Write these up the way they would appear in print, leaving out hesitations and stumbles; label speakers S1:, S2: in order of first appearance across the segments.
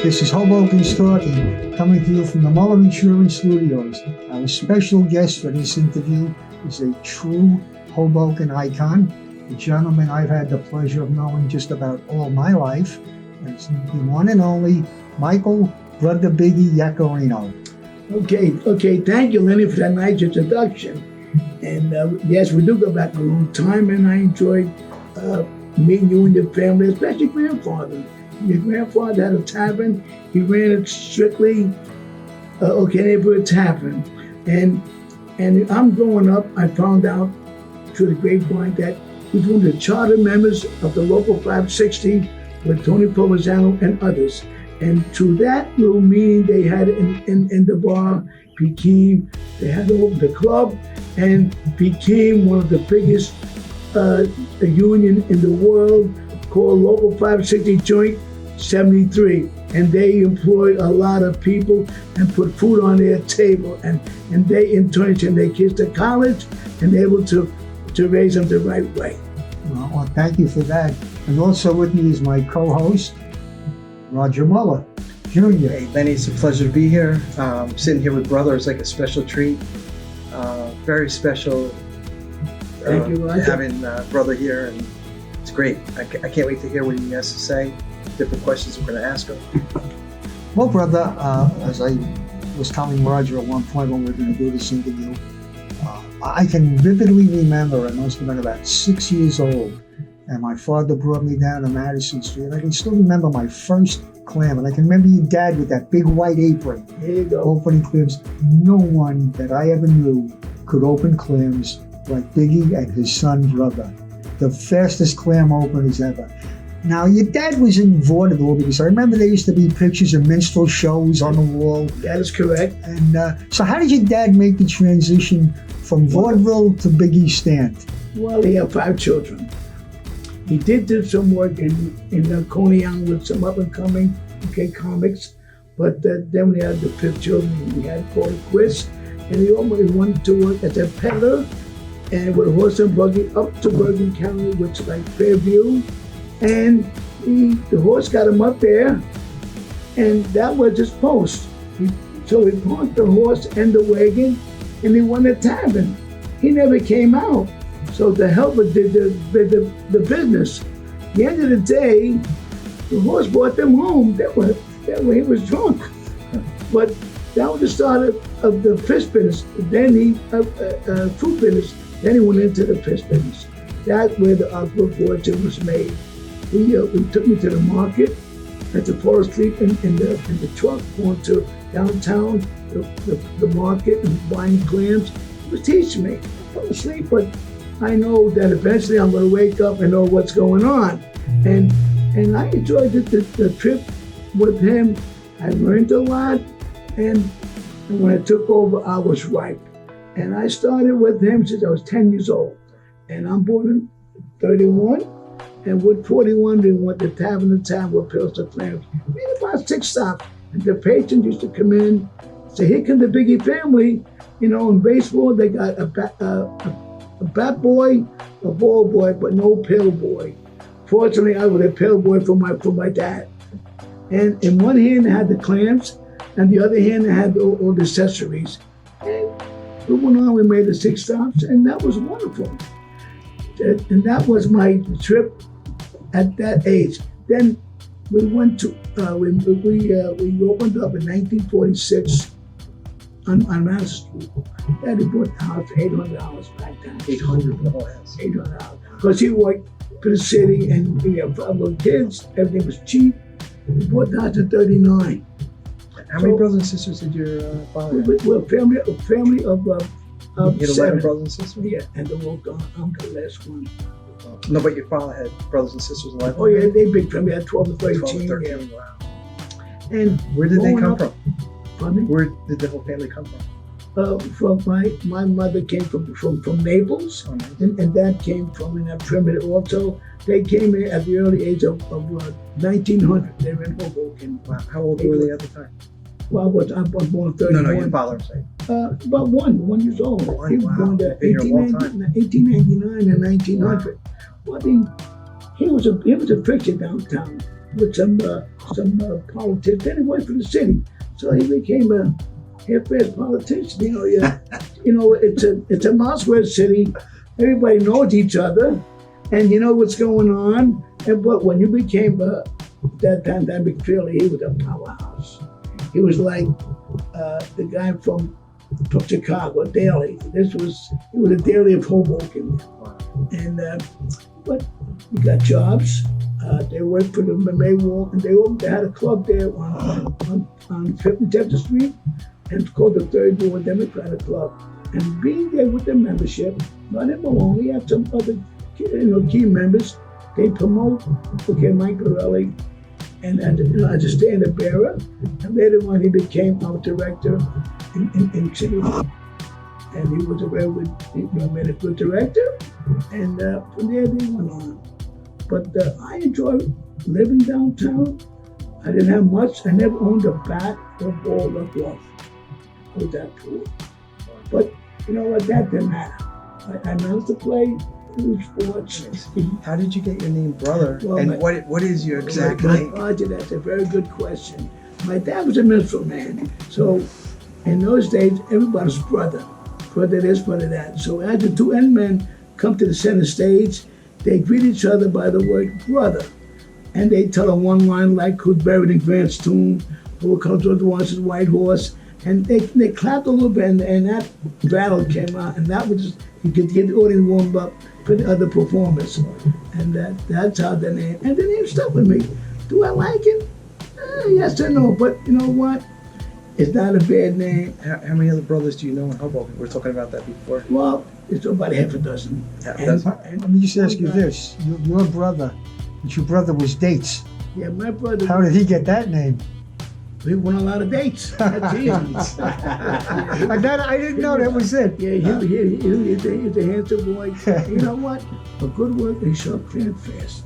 S1: This is Hoboken Talking, coming to you from the Muller Insurance Studios. Our special guest for this interview is a true Hoboken icon, a gentleman I've had the pleasure of knowing just about all my life. It's the one and only Michael Brother Biggie Yaccarino.
S2: Okay. Thank you, Lenny, for that nice introduction. And yes, we do go back a long time, and I enjoyed meeting you and your family, especially grandfather. Your grandfather had a tavern. He ran it strictly neighborhood tavern. And I'm growing up, I found out through the grapevine that he was one of the charter members of the local 560 with Tony Provenzano and others. And through that little meeting they had in the bar, they had to open the club and became one of the biggest union in the world, called Local 560 Joint 73. And they employed a lot of people and put food on their table. And they in turn sent their kids to college and able to raise them the right way.
S1: Well, thank you for that. And also with me is my co-host, Roger Muller, Jr.
S3: Hey, Lenny, it's a pleasure to be here. Sitting here with brother is like a special treat. Very special.
S2: Thank you, Roger.
S3: Having brother here, and it's great. I can't wait to hear what he has to say. Different questions we're going to ask him.
S1: Well, brother, as I was telling Roger at one point when we were going to do this interview, I can vividly remember I must have been about 6 years old, and my father brought me down to Madison Street, and I can still remember my first clam, and I can remember your dad with that big white apron.
S2: There you go.
S1: Opening clams. No one that I ever knew could open clams like Biggie and his son brother. The fastest clam openers ever. Now, your dad was in vaudeville, because I remember there used to be pictures of minstrel shows on the wall.
S2: That is correct.
S1: And so how did your dad make the transition from vaudeville to Biggie stand?
S2: Well, he had 5 children. He did do some work in Coney Island with some up-and-coming comics, but then when he had the 5th children, he had called it quits, and he always wanted to work as a peddler and with a horse and buggy up to Bergen County, which is like Fairview, and the horse got him up there, and that was his post. So he parked the horse and the wagon, and he won a tavern. He never came out. So the helper did the business. At the end of the day, the horse brought them home. That way he was drunk. But that was the start of the fish business. Then food business. Then he went into the fish business. That's where our good fortune was made. He took me to the market. I had to fall asleep in the truck going to downtown, the market, and buying clams. He was teaching me. I fell asleep, but I know that eventually I'm going to wake up and know what's going on. And I enjoyed the trip with him. I learned a lot. And when I took over, I was ripe. And I started with him since I was 10 years old. And I'm born in 31. And with 41, we went to tavern to tavern with pills and clams. We had about 6 stops. And the patrons used to come in, say, here come the Biggie family. You know, in baseball, they got a bat boy, a ball boy, but no pill boy. Fortunately, I was a pill boy for my dad. And in one hand, I had the clams, and the other hand, I had all the accessories. And we went on, we made the 6 stops, and that was wonderful. And that was my trip at that age. Then we went to, we opened up in 1946 on Madison Street. Daddy bought the house for $800 back then. $800. Because he worked for the city and we had 5 little kids, everything was cheap. We bought the house in 39.
S3: How many brothers and sisters did your father have?
S2: We're a family of
S3: You had 11 brothers and sisters?
S2: Yeah, and I'm the last one.
S3: No, but your father had brothers and sisters 11?
S2: Oh yeah, they big family, had 12 to 13.
S3: 12 to 13,
S2: yeah.
S3: wow.
S2: And
S3: where did they come from?
S2: Pardon me?
S3: Where did the whole family come from?
S2: From my mother came from Naples, and Dad came from in that primitive also. They came in at the early age of 1900. They were in Hoboken.
S3: Wow. How old were they at the time?
S2: Well, I was born 31.
S3: No, your father, I'm saying.
S2: About 1 years old. He was born in 1899 and 1900. Well, he was a fixture downtown. with some politics. Then he worked for the city, so he became a half-assed politician. It's a mouse-ware city. Everybody knows each other, and you know what's going on. But when you became that pandemic fairly, he was a powerhouse. He was like the guy from Chicago, Daily. He was a Daily of Hoboken, and but he got jobs. They worked for the Maywalk, and they had a club there on 57th Street, and it's called the Third Ward Democratic Club. And being there with the membership, not him alone, he had some other key members. They promote Mike Borelli and as a stand-up bearer, and later on he became our director in City Hall. And he was made a good director, and from there they went on. But I enjoy living downtown. I didn't have much. I never owned a bat or ball or glove. I was that poor. But you know what? That didn't matter. I managed to play sports.
S3: How did you get your name, brother?
S2: Well,
S3: and what is your exact name?
S2: Roger, that's a very good question. My dad was a minstrel man, so in those days everybody's brother this, brother that. So as the two end men come to the center stage, they greet each other by the word brother, and they tell a one line like "Who's buried in Grant's tomb?" "Who comes with the horse's white horse?" And they clapped a little bit, and that rattle came out, and that was you could get the audience warmed up for the other performers, and that's how the name stuck with me. Do I like it? Yes or no, but you know what? It's not a bad name.
S3: How many other brothers do you know in Hoboken? We were talking about that before.
S2: Well, it's about half a dozen.
S3: Half a dozen?
S1: Let me just ask you this. Your brother was Dates.
S2: Yeah, my brother.
S1: How did he get that name?
S2: We went on a lot of dates. That's easy.
S1: I didn't know that was it.
S2: Yeah, he's a handsome boy. You know what? A good work, he shot clam fast.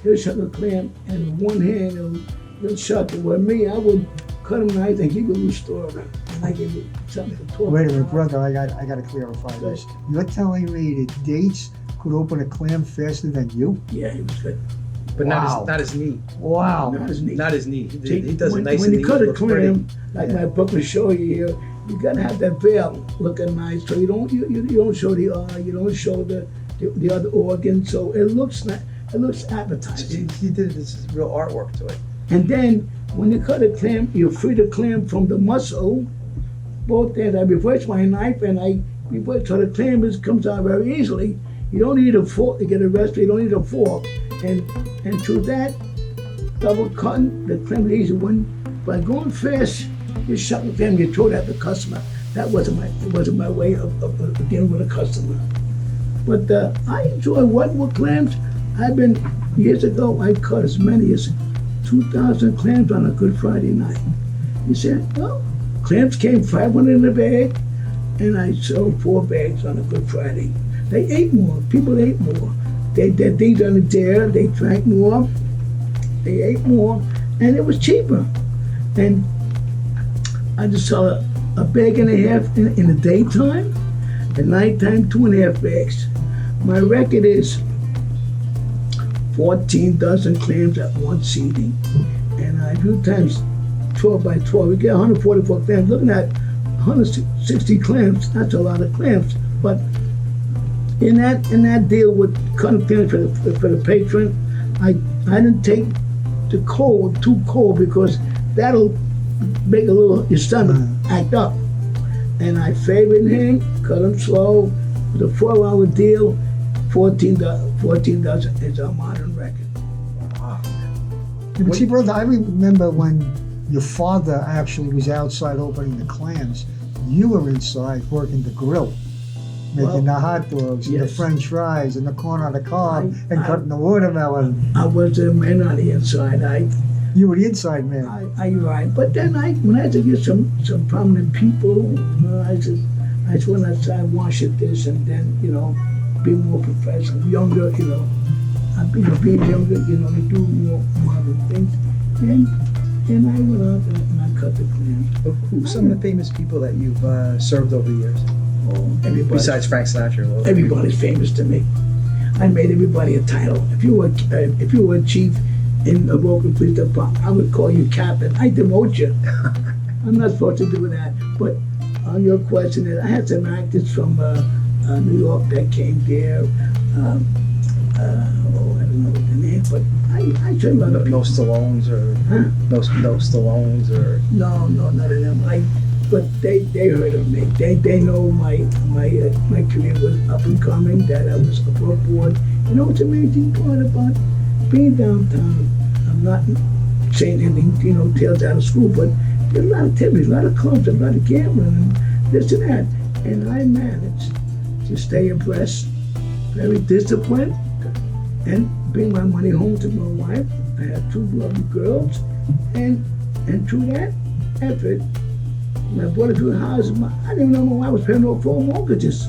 S2: He'll shut a clam, and with one hand, he'll shut it. With me, I would cut him nice and give you a little story. And I give you something to talk
S1: Wait a minute,
S2: about.
S1: brother, I got to clarify this. You're telling me that Dates could open a clam faster than you?
S2: Yeah, he was good.
S3: But
S1: Wow.
S3: not as neat.
S1: Wow.
S2: Not as neat.
S3: Not as neat. He
S2: See,
S3: does it nice
S2: when
S3: and
S2: you
S3: neat.
S2: cut
S3: It
S2: a
S3: looks pretty.
S2: clam, like my book will show you here, you gotta have that veil looking nice. So you don't show the eye, you don't show the other organs. So it looks appetizing.
S3: He did this real artwork to it.
S2: And then when you cut a clam, you free the clam from the muscle. Both ends. I reverse my knife and I reverse so the clam comes out very easily. You don't need a fork to get a recipe. You don't need a fork. And through that double cutting, the clam is easy. By going fast, you shut the clam, you throw it at the customer. It wasn't my way of dealing with a customer. But I enjoy whitewood clams. Years ago, I cut as many as 2,000 clams on a Good Friday night. He said, well, clams came 500 in a bag, and I sold 4 bags on a Good Friday. They ate more. People ate more. They did things on the dare. They drank more. They ate more, and it was cheaper. And I just sell a bag and a half in the daytime. At nighttime, 2.5 bags. My record is 14 dozen clams at one seating. And I do times 12 by 12. We get 144 clams. Looking at 160 clams, that's a lot of clams. But in that deal with cutting clams for the patron, I didn't take the cold too cold because that'll make your stomach act up. And I favored him, cut him slow. It was a 4-hour deal. 14 dozen is our modern record.
S3: Wow.
S1: Yeah, but see, brother, I remember when your father actually was outside opening the clams. You were inside working the grill, making the hot dogs and the
S2: yes.
S1: French fries and the corn on the cob and cutting the watermelon.
S2: I was a man on the inside.
S1: You were the inside man.
S2: Right. But then when I had to get some prominent people, I just went outside, wash it this, and then be more professional, younger. Being younger, you do more modern things. And I went out and I cut the clams.
S3: Who's some of the famous people that you've served over the years?
S2: Oh, everybody.
S3: Besides Frank Sinatra. Well,
S2: Everybody's famous to me. I made everybody a title. If you were a chief in the Hoboken Police Department, I would call you captain. I demote you. I'm not supposed to do that. But on your question, I had some actors from New York that came there. I don't know what the name, but I trained a lot of people.
S3: No Stallones or
S2: Huh?
S3: no Stallones or
S2: No, none of them. But they heard of me. They know my career was up and coming. That I was above board. You know what's the amazing part about being downtown? I'm not saying anything, tales out of school, but there's a lot of activities, a lot of clubs, a lot of gambling, and this and that. And I managed to stay abreast, very disciplined, and bring my money home to my wife. I have 2 lovely girls, and through that effort, I bought a few houses. I didn't even know my wife was paying off 4 mortgages.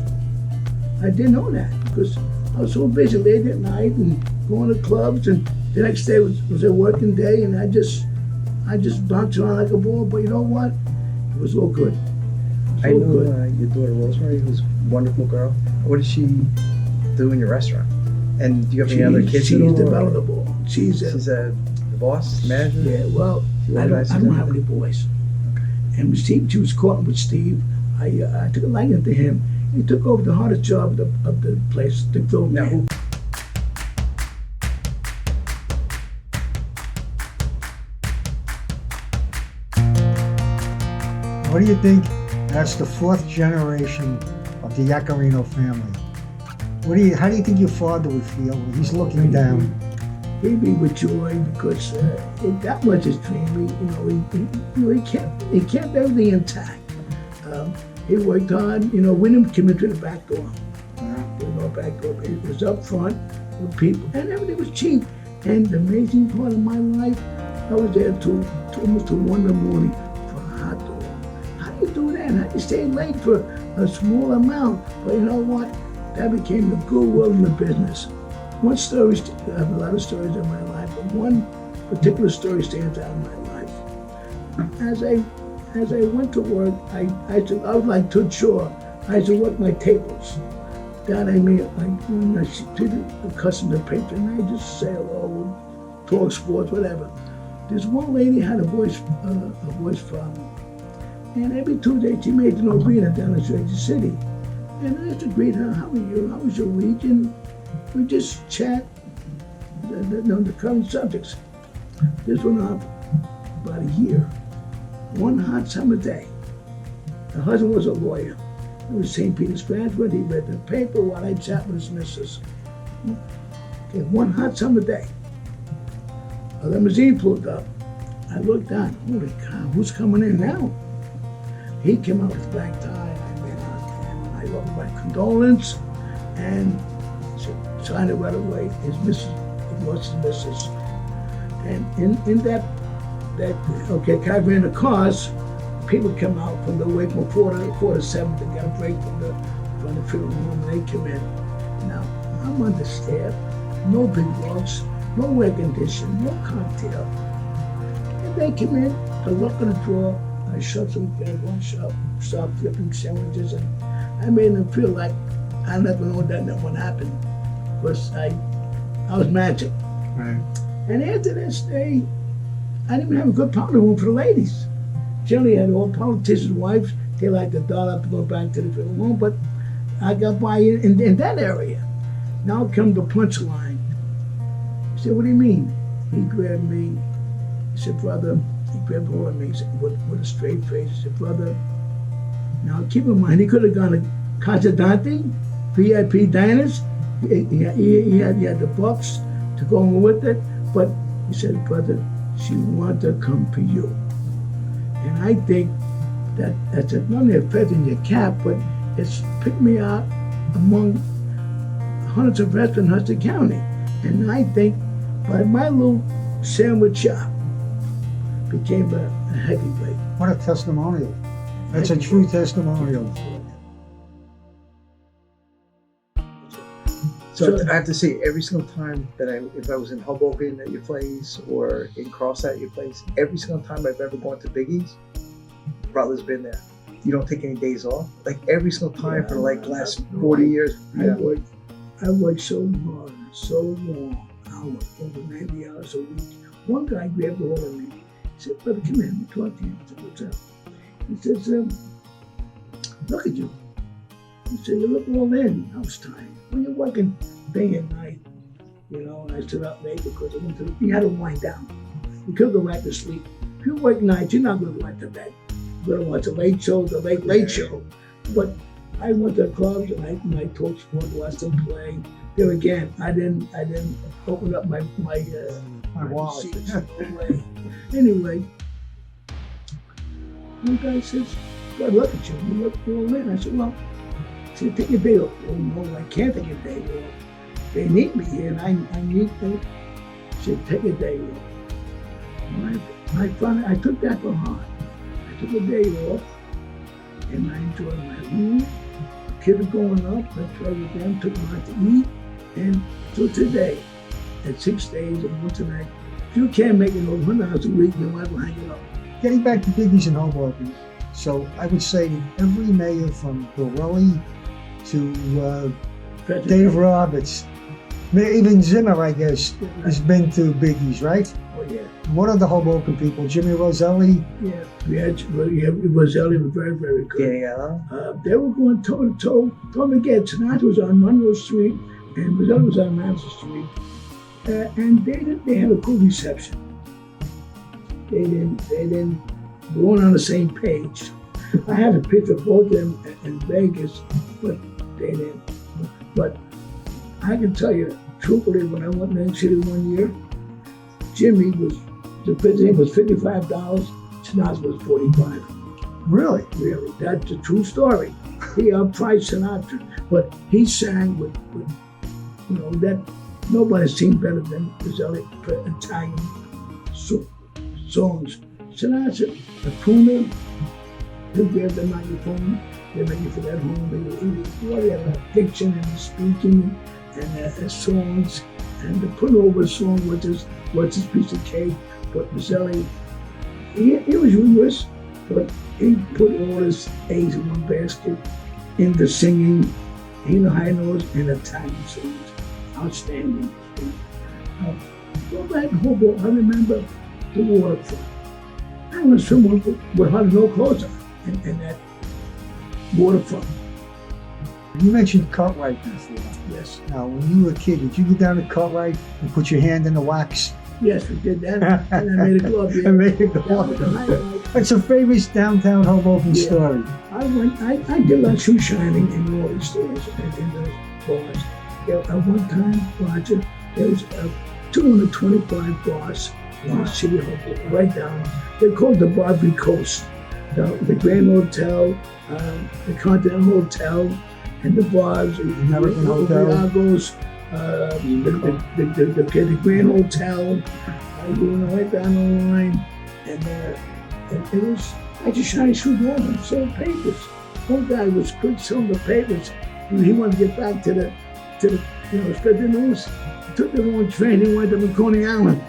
S2: I didn't know that because I was so busy late at night and going to clubs, and the next day was a working day, and I just bounced around like a ball. But you know what? It was all good.
S3: I know your daughter Rosemary, who's a wonderful girl. What does she do in your restaurant? And do you have any other kids?
S2: She's developable. She's
S3: the boss, manager?
S2: Yeah, well, I don't have any boys. And Steve, she was caught with Steve. I took a liking to him. He took over the hardest job of the place, the film.
S3: Now, who?
S1: What do you think? That's the 4th generation of the Yaccarino family. How do you think your father would feel when he's looking down?
S2: He'd be with joy because that was his dream. He kept everything intact. He worked hard. We didn't come into the back door. There was no back door. It was up front with people, and everything was cheap. And the amazing part of my life, I was there till almost 1 in the morning for a hot dog. How do you do that? How do you stay late for a small amount? But you know what? That became the good world in the business. One story, I have a lot of stories in my life, but one particular story stands out in my life. As I went to work, I was like Toots Shaw. I used to work my tables. That I mean, when I treated the customer patron, I just say hello, talk sports, whatever. This one lady had a voice problem, and every Tuesday she made an no-brainer down in Jersey City. And I used to greet her, how are you? How was your week? And we just chat the current subjects. This went on about a year. One hot summer day. Her husband was a lawyer. He was St. Peter's graduate. He read the paper while I chat with his missus. Okay, one hot summer day. A limousine pulled up. I looked down. Holy cow, who's coming in now? He came out with a black tie. I offered my condolence and signed it right away. His missus, it was his missus. And in that caravan of cars, people come out from the way from 4 to 7. They got a break from the funeral home, and they come in. Now, I'm understaffed, no big bugs, no air conditioning, no cocktail. And they come in, the luck of the draw, I shut some one shop, stopped flipping sandwiches, and I made them feel like I never know that what happened. Because I was magic.
S1: Right.
S2: And after this day, I didn't even have a good powder room for the ladies. Generally, I had all politicians' wives. They like to doll up to go back to the funeral home, but I got by in that area. Now come the punchline. He said, what do you mean? He grabbed me. He said, brother, he grabbed hold of me. He said, with a straight face. He said, brother, now keep in mind, he could have gone to Carlstadt, VIP diners. He had the bucks to go on with it, but he said, brother, she wanted to come for you. And I think that's not only a feather in your cap, but it's picked me out among hundreds of restaurants in Hudson County. And I think by my little sandwich shop became a heavyweight.
S1: What a testimonial. That's a true testimonial.
S3: So I have to say, every single time if I was in Hoboken at your place or in Carlstadt at your place, every single time I've ever gone to Biggies, brother's been there. You don't take any days off? Like every single time for like the last 40 years?
S2: Yeah. I worked so hard, so long, hours, over 90 hours a week, one guy grabbed a hold of me. He said, "Brother, come here, let me talk to you." I said, "What's up?" He says, "Look at you." He said, "You look all in." I was tired. When you're working day and night, and I stood up late because I went to you had to wind down. You couldn't go right to sleep. If you work nights, you're not going to go right to bed. You're going to watch a late show, the late show. But I went to clubs and I talked sport, watched them play. There again, I didn't open up my
S1: wallet.
S2: receipts. No way. Anyway, one guy says, "God, look at you. You look all in." I said, "Well," he said, "take a day off." "Oh no, I can't take a day off. They need me here, and I need them." He said, "Take a day off." I took that for heart. I took a day off, and I enjoyed my home. The kids are growing up. I played with them, took them out to eat, and till today, at 6 days and once a night. If you can't make it over 100 hours a week, you might as well hang it up.
S1: Getting back to Biggies in Hoboken, so I would say that every mayor from Borelli to Dave Roberts, even Zimmer, I guess, has been to Biggies, right?
S2: Oh yeah.
S1: What are the Hoboken people? Jimmy Roselli?
S2: Yeah, Roselli was very, very good.
S3: Yeah.
S2: They were going toe to toe. Don't forget, Sinatra was on Monroe Street and Roselli was on Madison Street. And they had a good reception. They didn't go on the same page. I had a picture of both of them in Vegas, but they didn't. But I can tell you, truthfully, when I went to New York City one year, Jimmy the visiting was $55, Sinatra was $45.
S1: Really?
S2: Really, that's a true story. He outpriced Sinatra, but he sang with that nobody sing better than Roselli for Italian songs. Sinatra, a crooner, he'll grab the microphone, they make you for that home. He really had a diction and speaking and songs, and the put over song was his piece of cake. But Roselli, he was humorous, but he put all his eggs in one basket in the singing, in the high notes and Italian songs. Outstanding. Go back to Hoboken, I remember the waterfront. I was someone with hardly no clothes on in that waterfront.
S1: You mentioned Cartwright before.
S2: Yes.
S1: Now, when you were a kid, did you go down to Cartwright and put your hand in the wax?
S2: Yes, we did that, and I made a glove. Yeah.
S1: I made a glove.
S2: That was the highlight.
S1: That's a famous downtown Hoboken story.
S2: I did a lot of shoe shining in all these stores and in those bars. At one time, Roger, there was 225 bars in the city of Hoboken, right down. They're called the Barbary Coast. The Grand Hotel, the Continental Hotel, and the bars,
S1: American Hotel.
S2: Lagos, the Grand Hotel, right down the line. And it was, I just shiny shoes on and sold papers. One guy was good selling the papers. He wanted to get back to the spread the news. He took the wrong train. He went to Coney Island.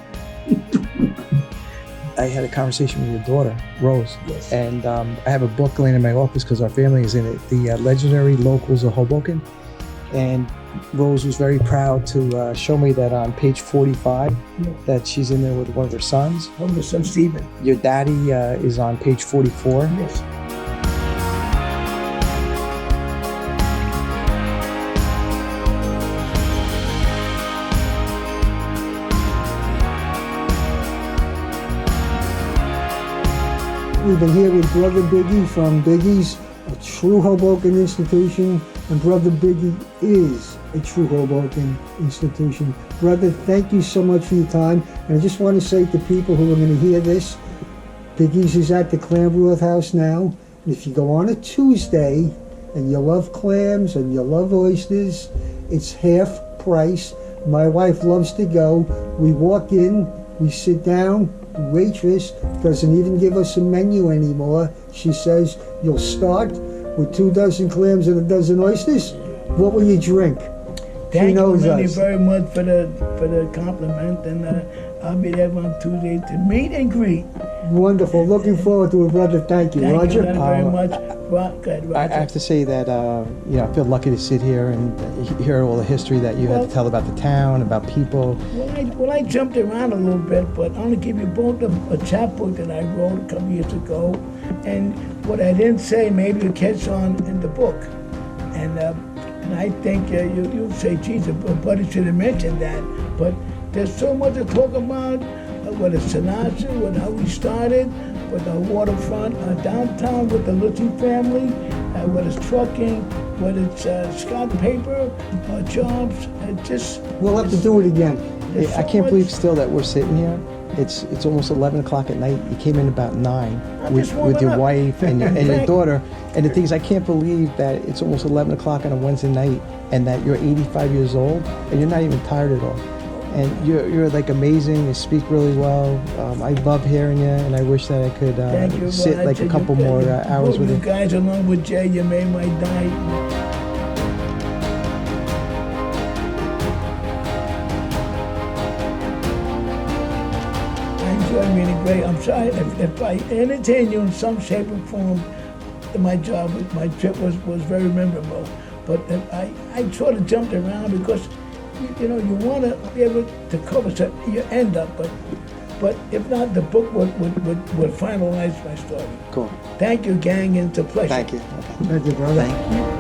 S4: I had a conversation with your daughter, Rose,
S2: Yes.
S4: and I have a book laying in my office because our family is in it, The Legendary Locals of Hoboken. And Rose was very proud to show me that on page 45, that she's in there with one of her sons.
S2: Oh, my son Stephen.
S4: Your daddy is on page 44.
S2: Yes.
S1: We've been here with Brother Biggie from Biggie's, a true Hoboken institution, and Brother Biggie is a true Hoboken institution. Brother, thank you so much for your time. And I just want to say to people who are going to hear this, Biggie's is at the Clam House now. And if you go on a Tuesday and you love clams and you love oysters, it's half price. My wife loves to go. We walk in, we sit down. The waitress doesn't even give us a menu anymore. She says, you'll start with 2 dozen clams and a dozen oysters. What will you drink?
S2: Thank you
S1: us.
S2: very much for the compliment, and I'll be there on Tuesday to meet and greet.
S1: Wonderful. Looking forward to it, brother. Thank you.
S2: Thank
S1: Roger?
S2: you very much. Good,
S4: I
S2: Roger.
S4: have to say that I feel lucky to sit here and hear all the history that you had to tell about the town, about people.
S2: Well, Well, I jumped around a little bit, but I'm gonna give you both a chapbook that I wrote a couple years ago, and what I didn't say, maybe you'll catch on in the book. And I think you'll say, geez, buddy should have mentioned that. But there's so much to talk about, whether it's Sinatra, with how we started, with the waterfront, downtown with the Luizzi family, whether it's trucking, whether it's Scott Paper, jobs,
S1: We'll have to do it again.
S2: there's
S4: I
S2: so
S4: can't
S2: much.
S4: believe still that we're sitting here. It's almost 11 o'clock at night. You came in about 9
S2: I'm
S4: with
S2: just warming
S4: your
S2: up.
S4: wife and your
S2: Thank-
S4: daughter. And the thing is, I can't believe that it's almost 11 o'clock on a Wednesday night and that you're 85 years old and you're not even tired at all. And you're like amazing. You speak really well. I love hearing you, and I wish that I could
S2: Thank you.
S4: sit
S2: Well,
S4: like a
S2: you
S4: couple
S2: guys-
S4: more hours
S2: both
S4: with
S2: you
S4: you.
S2: guys, along with Jay, you made my night. I enjoyed being great. I'm sorry if I entertain you in some shape or form. My trip was very memorable. But I sort of jumped around because you want to be able to cover so you end up. But if not, the book would finalize my story.
S4: Cool.
S2: Thank you, gang, and it's a pleasure.
S4: Thank you.
S1: Thank you, brother.
S4: Thank you.